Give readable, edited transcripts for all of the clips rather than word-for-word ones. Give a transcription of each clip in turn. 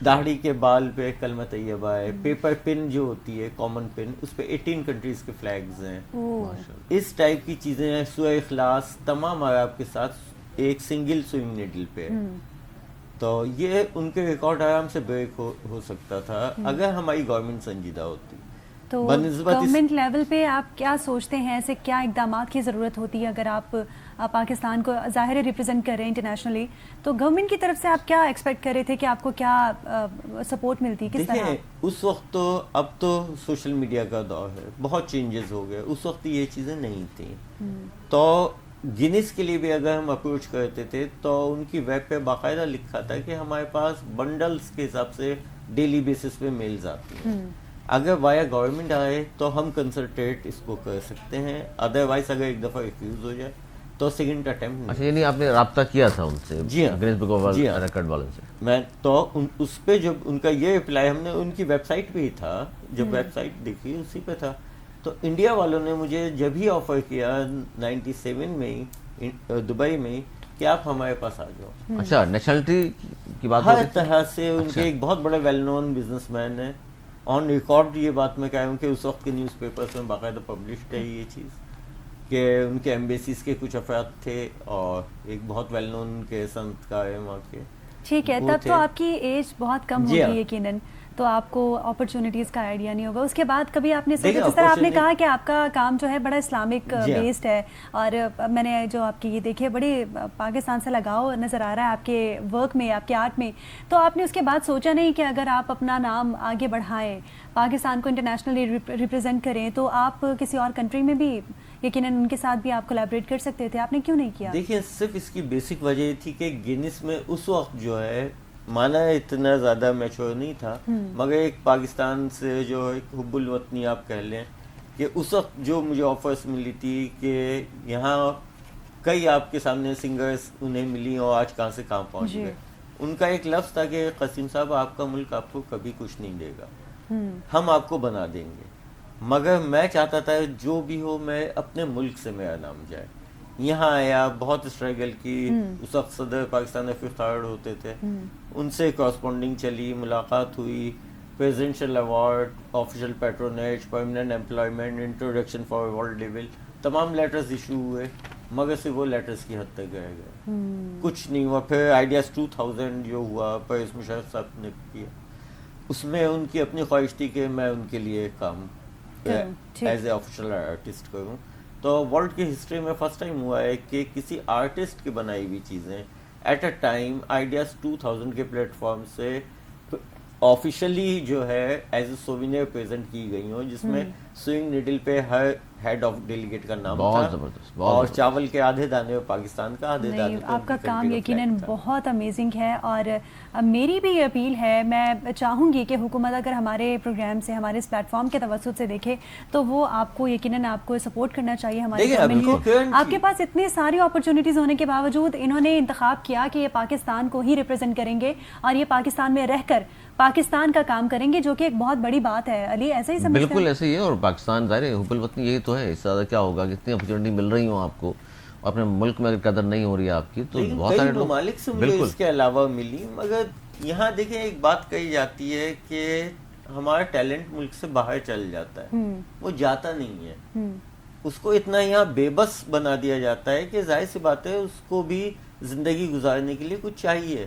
داڑھی کے بال پہ کلمہ طیبہ ہے، پیپر پن جو ہوتی ہے کامن پن، اس پہ 18 کنٹریز کے فلیگز ہیں، اس ٹائپ کی چیزیں ہیں، سورہ اخلاص تمام عرب کے ساتھ ایک سنگل سوئنگ نیڈل پہ. تو یہ ان کے ریکارڈ آرام سے بریک ہو سکتا تھا اگر ہماری گورنمنٹ سنجیدہ ہوتی. تو گورنمنٹ لیول پہ آپ کیا سوچتے ہیں، ایسے کیا اقدامات کی ضرورت ہوتی ہے اگر آپ پاکستان کو ظاہر ریپرزینٹ کر رہے ہیں انٹرنیشنلی، تو گورنمنٹ کی طرف سے آپ کیا ایکسپیکٹ کر رہے تھے کہ آپ کو کیا سپورٹ ملتی، کس طرح؟ دیکھیں اس وقت تو اب تو سوشل میڈیا کا دور ہے، بہت چینجز ہو گئے، اس وقت یہ چیزیں نہیں تھیں. تو گینس کے لیے بھی اگر ہم اپروچ کرتے تھے تو ان کی ویب پہ باقاعدہ لکھا تھا کہ ہمارے پاس بنڈلز کے حساب سے ڈیلی بیسس پہ میلز آتی ہیں. اگر وایا گورنمنٹ آئے تو ہم کنسلٹیٹ اس کو کر سکتے ہیں، ادروائز اگر ایک دفعہ ریفیوز ہو جائے تو سیکنڈ اٹیمپٹ. اچھا، یعنی آپ نے رابطہ کیا تھا ان سے؟ جی ہاں، گنیس بک آف ریکارڈ والوں سے. میں تو اس پہ جب ان کا یہ رپلائی ہم نے ان کی ویب سائٹ پہ ہی تھا، جب ویب سائٹ دیکھی اسی پہ تھا. تو انڈیا والوں نے مجھے جب ہی آفر کیا 97 میں ہی دبئی میں کہ آپ ہمارے پاس آ جاؤ. اچھا، نیشنلٹی کی بات ہر طرح سے ان کے ایک بہت بڑے ویل نون بزنس مین ہیں، آن ریکارڈ یہ بات میں کہہ رہا ہوں کہ اس وقت کے نیوز پیپرز میں باقاعدہ پبلشڈ ہے یہ چیز کہ ان کے ایمبیسیز کے کچھ افراد تھے اور ایک بہت ویل نون ان کے صنعتکار ہیں وہاں کے. ٹھیک ہے، تب تو آپ کی ایج بہت کم ہوگی یقیناً، تو آپ کو اپرچونیٹیز کا آئیڈیا نہیں ہوگا. اس کے بعد کبھی آپ نے سوچا، جس طرح آپ نے کہا کہ آپ کا کام جو ہے بڑا اسلامک بیسڈ ہے، اور میں نے جو آپ کی یہ دیکھی بڑی پاکستان سے لگاؤ نظر آ رہا ہے آپ کے ورک میں، آپ کے آرٹ میں، تو آپ نے اس کے بعد سوچا نہیں کہ اگر آپ اپنا نام آگے بڑھائیں، پاکستان کو انٹرنیشنلی ریپرزینٹ کریں، تو آپ کسی اور کنٹری میں بھی یقیناً ان کے ساتھ بھی آپ کولیبریٹ کر سکتے تھے، آپ نے کیوں نہیں کیا؟ دیکھیں صرف اس کی بیسک وجہ یہ تھی کہ گینس میں اس وقت جو ہے مانا اتنا زیادہ میچور نہیں تھا، مگر ایک پاکستان سے جو ایک حب الوطنی آپ کہہ لیں کہ اس وقت جو مجھے آفرز ملی تھی کہ یہاں کئی آپ کے سامنے سنگرز انہیں ملی اور آج کہاں سے کہاں پہنچ گئے. ان کا ایک لفظ تھا کہ قاسم صاحب آپ کا ملک آپ کو کبھی کچھ نہیں دے گا، ہم آپ کو بنا دیں گے. مگر میں چاہتا تھا جو بھی ہو میں اپنے ملک سے میرا نام جائے. یہاں آیا، بہت اسٹرگل کی، اس وقت صدر پاکستان افتخار ہوتے تھے، ان سے کورسپونڈنگ چلی، ملاقات ہوئی، presidential award, official patronage, permanent employment, introduction for world level, تمام لیٹرز ایشو ہوئے، مگر صرف وہ لیٹرز کی حد تک رہ گئے، کچھ نہیں ہوا. پھر آئیڈیاز 2000 جو ہوا پرویز مشرف صاحب نے کیا، اس میں ان کی اپنی خواہش تھی کہ میں ان کے لیے کام ایز اے آفیشیل آرٹسٹ کروں. تو ورلڈ کی ہسٹری میں فرسٹ ٹائم ہوا ہے کہ کسی آرٹسٹ کی بنائی ہوئی چیزیں ایٹ اے ٹائم آئیڈیاز 2000 کے پلیٹ فارم سے آفیشیلی جو ہے ایز اے سووینئر پریزنٹ کی گئی ہوں، جس میں سوئنگ نیڈل پہ ہر ہیڈ آف ڈیلیگیٹ کا نام تھا اور چاول کے آدھے دانے پاکستان کا، آدھے دانے. آپ کا کام یقیناً بہت امیزنگ ہے، اور میری بھی اپیل ہے، میں چاہوں گی کہ حکومت اگر ہمارے پروگرام سے، ہمارے اس پلیٹ فارم کے توسط سے دیکھے تو وہ آپ کو یقیناً آپ کو سپورٹ کرنا چاہیے ہماری گورنمنٹ کو. آپ کے پاس اتنی ساری اپرچونیٹیز ہونے کے باوجود انہوں نے انتخاب کیا کہ یہ پاکستان کو ہی ریپرزینٹ کریں گے اور یہ پاکستان میں رہ کر پاکستان کا کام کریں گے، جو کہ ایک بہت بڑی بات ہے. علی ایسا ہی سمجھتے ہیں؟ بالکل ایسے ہی ہے، اور پاکستان ظاہر ہے حب الوطنی یہی تو ہے. اس سے زیادہ کیا ہوگا کہ اتنی اپرچونٹی مل رہی ہوں آپ کو، اپنے ملک میں اگر قدر نہیں ہو رہی ہے آپ کی، تو بہت سارے ممالک سے مجھے اس کے علاوہ ملی. مگر یہاں دیکھیں ایک بات کہی جاتی ہے کہ ہمارا ٹیلنٹ ملک سے باہر چل جاتا ہے، وہ جاتا نہیں ہے، اس کو اتنا یہاں بے بس بنا دیا جاتا ہے کہ ظاہر سی بات ہے اس کو بھی زندگی گزارنے کے لیے کچھ چاہیے،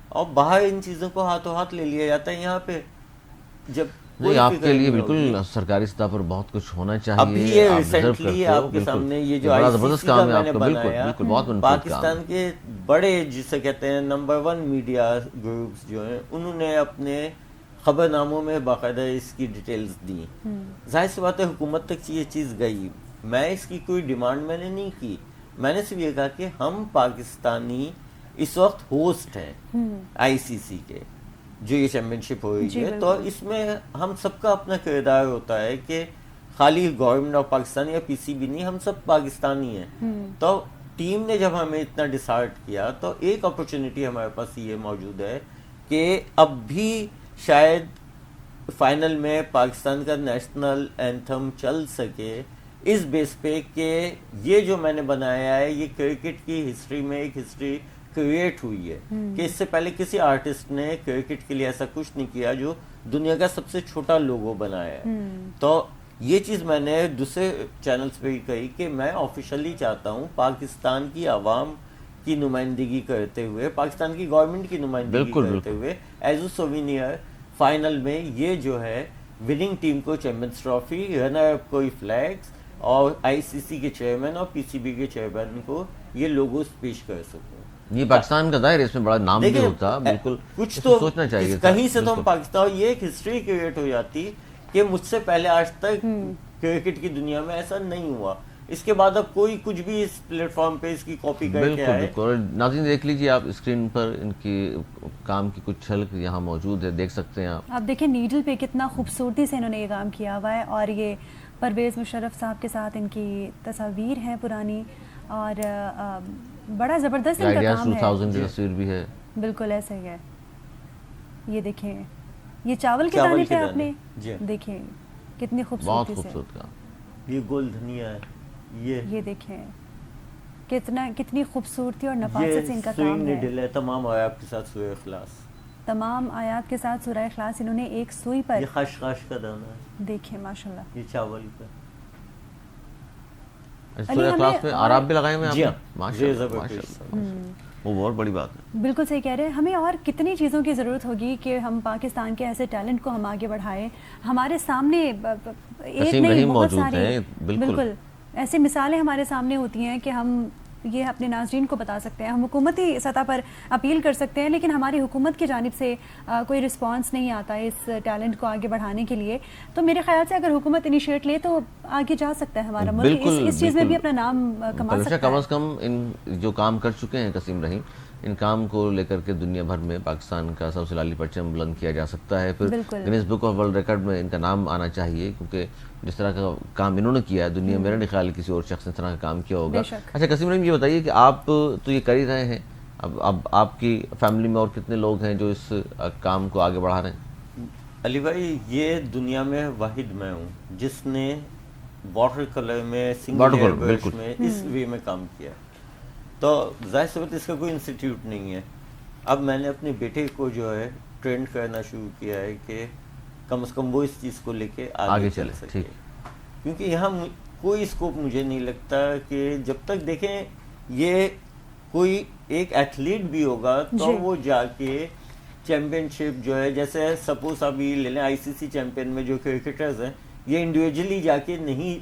اور باہر ان چیزوں کو ہاتھوں ہاتھ لے لیا جاتا ہے. یہاں پہ جب نہیں، آپ کے لیے بالکل سرکاری سطح پر بہت کچھ ہونا چاہیے. ابھی یہ ریسنٹلی آپ کے سامنے یہ جو آئی سی سی کا میں نے بنایا، پاکستان کے بڑے جسے کہتے ہیں نمبر 1 میڈیا گروپس جو ہیں، انہوں نے اپنے خبر ناموں میں باقاعدہ اس کی ڈیٹیلز دی. ظاہر سی بات ہے حکومت تک یہ چیز گئی. میں اس کی کوئی ڈیمانڈ میں نے نہیں کی، میں نے صرف یہ کہا کہ ہم پاکستانی اس وقت ہوسٹ ہیں آئی سی سی کے، جو یہ چیمپئن شپ ہو رہی ہے، تو اس میں ہم سب کا اپنا کردار ہوتا ہے کہ خالی گورنمنٹ آف پاکستان یا پی سی بی نہیں، ہم سب پاکستانی ہیں. تو ٹیم نے جب ہمیں اتنا ڈیسائیڈ کیا تو ایک اپرچونٹی ہمارے پاس یہ موجود ہے کہ اب بھی شاید فائنل میں پاکستان کا نیشنل اینتھم چل سکے، اس بیس پہ کہ یہ جو میں نے بنایا ہے یہ کرکٹ کی ہسٹری میں ایک ہسٹری क्रिएट हुई है कि इससे पहले किसी आर्टिस्ट ने क्रिकेट के लिए ऐसा कुछ नहीं किया जो दुनिया का सबसे छोटा लोगो बनाया है। तो ये चीज मैंने दूसरे चैनल्स पे भी कही कि मैं ऑफिशियली चाहता हूँ पाकिस्तान की आवाम की नुमाइंदगी करते हुए, पाकिस्तान की गवर्नमेंट की नुमाइंदगी करते हुए एज अ सोविनियर फाइनल में ये जो है विनिंग टीम को चैंपियंस ट्रॉफी, रनर अप को फ्लैग्स और आईसीसी के चेयरमैन और पीसीबी के चेयरमैन को ये लोगोस पेश कर सकूं। ये पाकिस्तान का दायरा, इसमें बड़ा नाम भी होता, बिल्कुल कुछ तो सोचना चाहिए था, कहीं से तो हम पाकिस्तान, ये एक हिस्ट्री क्रिएट हो जाती कि मुझसे पहले आज तक क्रिकेट की दुनिया में ऐसा नहीं हुआ। इसके बाद अब कोई कुछ भी इस प्लेटफॉर्म पे इसकी कॉपी करके आए। बिल्कुल। नाज़रीन देख लीजिए आप स्क्रीन पर इनकी काम की कुछ झलक यहाँ मौजूद है, देख सकते हैं आप देखिए नीडल पे कितना खूबसूरती से इन्होंने ये काम किया हुआ है, और ये परवेज़ मुशर्रफ साहब के साथ इनकी तस्वीर है पुरानी, और बड़ा ज़बरदस्त इनका काम है। 2000 की तस्वीर भी है, बिल्कुल ऐसे ही है। ये देखें, ये चावल के दाने पे आपने देखें कितनी खूबसूरती से, बहुत खूबसूरत काम। ये गोल धनिया है, ये देखें कितनी खूबसूरती और नफासत से इनका काम है। तमाम आयात के साथ सूरह इखलास, तमाम आयात के साथ सूरह इखलास इन्होंने एक सुई पर, ये खशखश का दाना है, देखें माशाल्लाह, ये चावल का। सूरह इखलास में आराब भी लगाए हुए हैं आपने, माशाल्लाह, वो बहुत बड़ी बात है। बिल्कुल सही कह रहे हैं। हमें और कितनी चीज़ों की ज़रूरत होगी कि हम पाकिस्तान के ऐसे टैलेंट को हम आगे बढ़ाएं। हमारे सामने एक नहीं बहुत सारी बिल्कुल ऐसी मिसालें हमारे सामने होती हैं कि हम ये अपने नाज़रीन को बता सकते हैं, हम हुकूमती सतह पर अपील कर सकते हैं, लेकिन हमारी हुकूमत की जानिब से कोई रिस्पांस नहीं आता है इस टैलेंट को आगे बढ़ाने के लिए। तो मेरे ख्याल से अगर हुकूमत इनिशिएट ले तो आगे जा सकता है हमारा मुल्क, इस चीज़ में भी अपना नाम कमा सकता है। कम से कम इन जो काम कर चुके हैं कसीम रहीम, इन काम को लेकर के दुनिया भर में पाकिस्तान का सबसे लाली परचम बुलंद किया जा सकता है। फिर Guinness book of world record में इनका नाम आना चाहिए, क्योंकि जिस तरह का काम इन्होंने किया है दुनिया में मेरा नहीं ख्याल किसी और शख्स ने इस तरह का काम किया होगा। अच्छा कसीम रहीम, ये बताइए कि आप तो ये कर ही रहे हैं, अब आपकी फैमिली में और कितने लोग हैं जो इस काम को आगे बढ़ा रहे हैं? अली भाई, ये दुनिया में वाहिद मैं हूँ जिसने वाटर कलर में सिंगल ब्रश में इस वे में काम किया। तो जाहिर सी बात इसका कोई इंस्टीट्यूट नहीं है। अब मैंने अपने बेटे को जो है ट्रेन करना शुरू किया है कि कम से कम वो इस चीज़ को लेके आगे चल सके, क्योंकि यहाँ कोई स्कोप मुझे नहीं लगता कि जब तक देखें ये कोई एक एथलीट भी होगा तो वो जाके चैंपियनशिप जो है, जैसे सपोज अभी ले लें आईसीसी चैंपियन में जो क्रिकेटर्स हैं, ये इंडिविजुअली जाके नहीं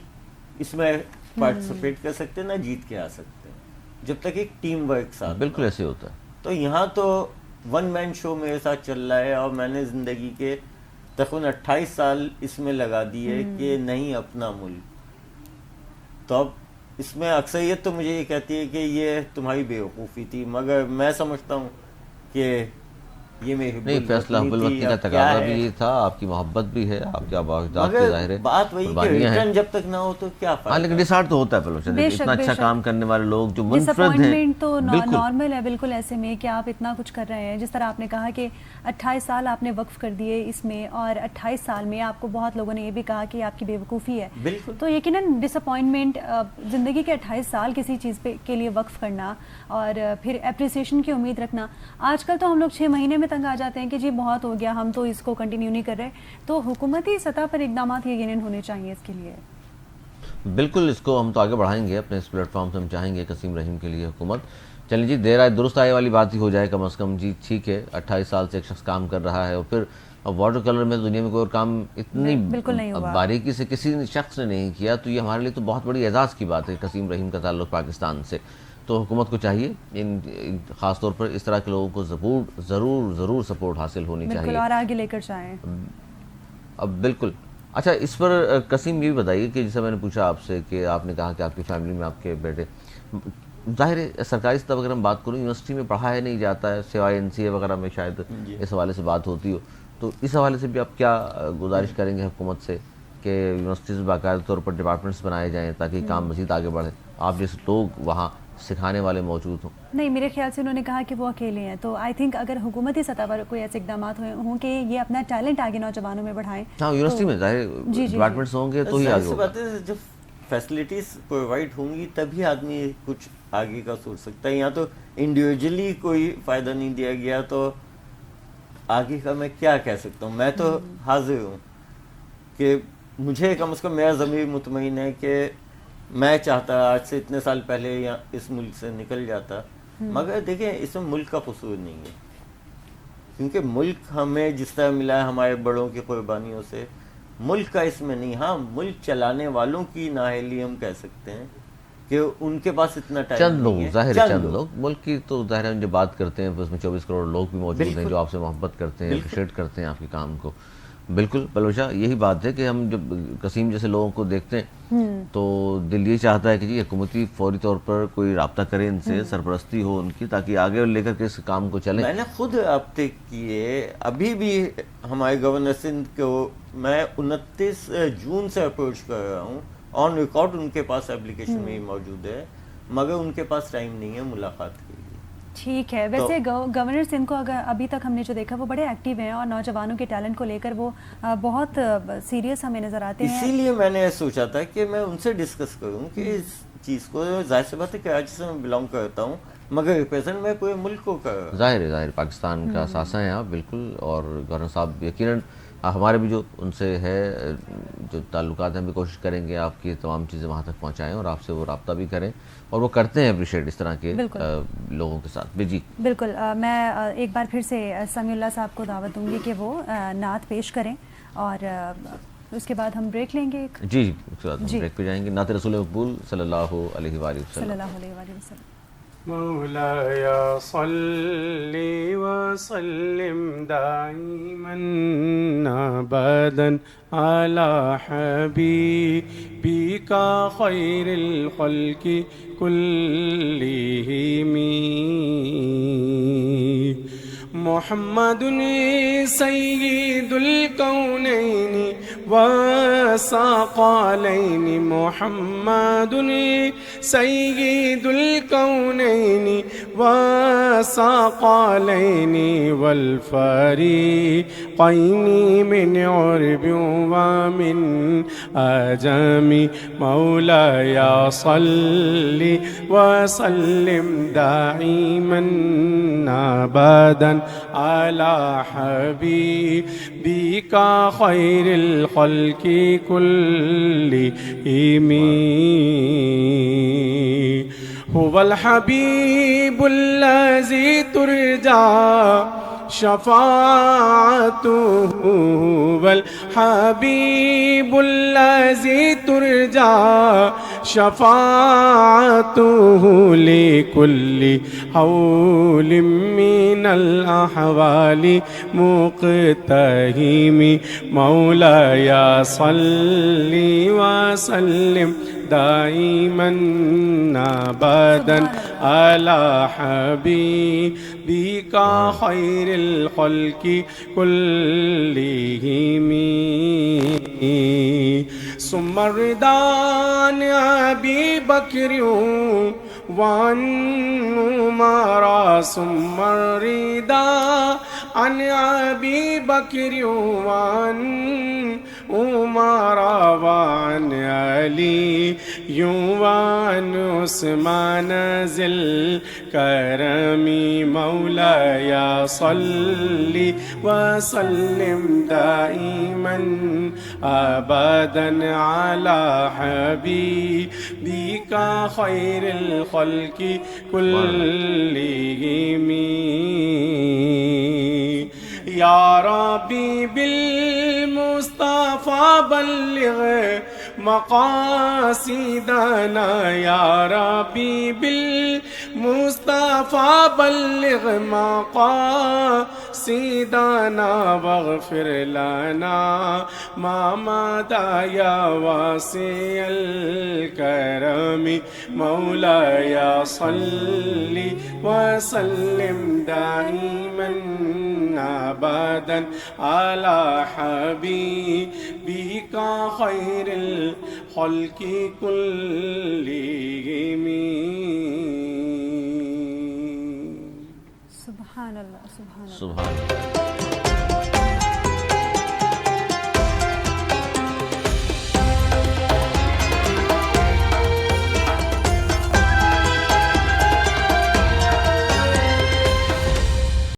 इसमें पार्टिसिपेट कर सकते, ना जीत के आ सकते जब तक एक टीम वर्क साथ। बिल्कुल ऐसे होता है। तो यहाँ तो वन मैन शो मेरे साथ चल रहा है, और मैंने जिंदगी के तकरीबन 28 साल इसमें लगा दिए कि नहीं अपना मुल्क। तो अब इसमें अक्सरियत तो मुझे ये कहती है कि ये तुम्हारी बेवकूफ़ी थी, मगर मैं समझता हूँ कि ये मेरी नहीं, फैसला हुब्बुल वतनी का तकाज़ा भी ये था, आपकी मोहब्बत भी है, आपकी आवाज़दात के ज़ाहिर है बात वही कि रिटर्न जब तक ना हो तो क्या फायदा। हाँ, लेकिन डिसार्ट तो होता है पहले, इतना अच्छा काम करने वाले लोग जो मुनफरद हैं, तो नॉर्मल है बिल्कुल ऐसे में कि आप इतना कुछ कर रहे हैं। जिस तरह आपने कहा कि 28 साल आपने वक्फ कर दिए इसमें, और 28 साल में आपको बहुत लोगों ने ये भी कहा कि आपकी बेवकूफ़ी है, तो यकीनन डिसअपॉइंटमेंट, ज़िंदगी के 28 साल किसी चीज़ के लिए वक्फ करना और फिर एप्रिसिएशन की उम्मीद रखना। आजकल तो हम लोग 6 महीने में तंग आ जाते हैं कि जी बहुत हो गया, हम तो इसको कंटिन्यू नहीं कर रहे। तो हुकूमती सतह पर इक़दाम यकीनन होने चाहिए इसके लिए। बिल्कुल, इसको हम तो आगे बढ़ाएंगे अपने इस प्लेटफॉर्म से, हम चाहेंगे कसीम रहीम के लिए हुकूमत, चलिए जी देर आए दुरुस्त आए वाली बात ही हो जाए कम से कम जी। ठीक है, 28 साल से एक शख्स काम कर रहा है, और फिर वाटर कलर में दुनिया में कोई और काम इतनी बारीकी से किसी शख्स ने नहीं किया, तो ये हमारे लिए तो बहुत बड़ी एजाज़ की बात है कसीम रहीम का ताल्लुक़ पाकिस्तान से। तो हुकूमत को चाहिए इन ख़ास तौर पर इस तरह के लोगों को ज़रूर सपोर्ट हासिल होनी चाहिए और आगे लेकर जाएं। अब बिल्कुल। अच्छा, इस पर कसीम ये भी बताइए कि जैसे मैंने पूछा आपसे कि आपने कहा कि आपकी फैमिली में आपके बेटे, ज़ाहिर है सरकारी स्तर अगर हम बात करूँ यूनिवर्सिटी में पढ़ाया नहीं जाता है, सिवाय NCA वगैरह में शायद इस हवाले से बात होती हो, तो इस हवाले से भी आप क्या गुजारिश करेंगे हुकूमत से कि यूनिवर्सिटीज़ में बाकायदा तौर पर डिपार्टमेंट्स बनाए जाएँ ताकि काम मज़ीद आगे बढ़े, आप जैसे लोग वहाँ सिखाने वाले मौजूद हों? नहीं, मेरे ख्याल से उन्होंने कहा कि वो अकेले हैं, तो आई थिंक अगर हुकूमती सतह पर कोई ऐसे इकदाम हों कि ये अपना टैलेंट आगे नौजवानों में बढ़ाएं। हाँ, यूनिवर्सिटी में ज़ाहिर डिपार्टमेंट्स होंगे तो ही आगे होगा। जब फैसिलिटीज प्रोवाइड होंगी तभी आदमी कुछ आगे का सोच सकता है। यहाँ तो इंडिविजुअली कोई फायदा नहीं दिया गया तो आगे का मैं क्या कह सकता हूँ। मैं तो हाजिर हूँ कि मुझे कम से कम मेरा ज़मीर मुतमईन है कि मैं चाहता आज से इतने साल पहले यहाँ इस मुल्क से निकल जाता, मगर देखिए इसमें मुल्क का कसूर नहीं है, क्योंकि मुल्क हमें जिस तरह मिला है हमारे बड़ों की कुर्बानियों से, मुल्क का इसमें नहीं। हाँ, मुल्क चलाने वालों की नाअहली हम कह सकते हैं कि उनके पास इतना टाइम चंद लोग, नहीं है। जाहिर है चंद लोग, मुल्क की तो जाहिर है जब बात करते हैं उसमें 24 करोड़ लोग भी मौजूद हैं जो आपसे मोहब्बत करते हैं, अप्रिशिएट करते हैं आपके काम को। बिल्कुल बलूचा, यही बात है कि हम जब कसीम जैसे लोगों को देखते हैं तो दिल ये चाहता है कि जी हुकूमती फौरी तौर पर कोई राब्ता करे इनसे, सरपरस्ती हो उनकी, ताकि आगे लेकर के इस काम को चले। मैंने खुद राब्ते किए, अभी भी हमारे गवर्नर सिंध को मैं 29 जून से अप्रोच कर रहा हूँ, ऑन रिकॉर्ड उनके पास एप्लीकेशन में ही मौजूद है, मगर उनके पास टाइम नहीं है मुलाकात के लिए। ठीक है। वैसे गवर्नर सिंध को अगर अभी तक हमने जो देखा वो बड़े एक्टिव हैं और नौजवानों के टैलेंट को लेकर वो बहुत सीरियस हमें नजर आते हैं। इसीलिए मैंने सोचा था कि मैं उनसे डिस्कस करूं कि इस चीज़ को, जाहिर सी बात है कराची से मैं बिलोंग करता हूँ मगर रिप्रेजेंट मैं पूरे मुल्क को कर रहा हूं। जाहिर पाकिस्तान का सासा हैं आप, बिल्कुल। और गवर्नर साहब यकीनन हमारे भी जो उनसे है जो ताल्लुकात हैं, हम भी कोशिश करेंगे आपकी तमाम चीज़ें वहाँ तक पहुँचाएँ और आपसे वो रब्ता भी करें, और वो करते हैं अप्रिशिएट इस तरह के लोगों के साथ भी। जी बिल्कुल। मैं एक बार फिर से समीउल्लाह साहब को दावत दूंगी कि वो नात पेश करें और उसके बाद हम ब्रेक लेंगे। जी, उसके बाद हम ब्रेक पे जाएंगे। नात रसूल मकबूल सल्लल्लाहु अलैहि वसल्लम। मौलाया सल्ली व सल्लिम दाइमन अबदन अला हबीबिका खैरिल खल्क़ि कुल्लिहिम मुहम्मदुन सय्यिदुल कौनैनि व सक़लैनि मुहम्मदुन सय्यिदुल कौनैनि व सक़लैनि वल फ़रीक़ैनि मिन उर्बि व मिन अजमि मौलाया सल्लि व सल्लिम दाइमन अबदन अला हबीबिका खैरिल खल्क़ि कुल्लिहिम हुवल हबीबुल्लज़ी तुरजा शफ़ाअतुहु वल हबीबुल्लज़ी तुरजा शफ़ाअतुहु लिकुल्लि हौलिम मिनल अहवालि मुक़तहिम मौलाया सल्लि व सल्लिम दाइमन अबदन अला हबीबिका खैरिल खल्क़ि कुल्लिहिम सुम्मा रिदान अबी बकर वन उमरा सुम्मा रिदा अन अबी बकर वन उमरा वन अली युवान उस्मान ज़िल करमी मौलाया सल्लि व सल्लिम दाइमन अबदन अला हबीबिका खैरिल खल्क़ि कुल्लिहिम या रब्बी बिल मुस्तफ़ा बल्लिग़ मक़ासिदना या रब्बी बिल मुस्तफ़ा बल्लिग़ मक़ासिदना वग़फ़िर लना मा मदा या वासिअल करमी मौलाया सल्लि व सल्लिम दाइमन अबदन अला हबीबिका खैरिल खल्क़ि कुल्लिहिम। सुभान अल्लाह, सुभान अल्लाह। सुभान अल्लाह।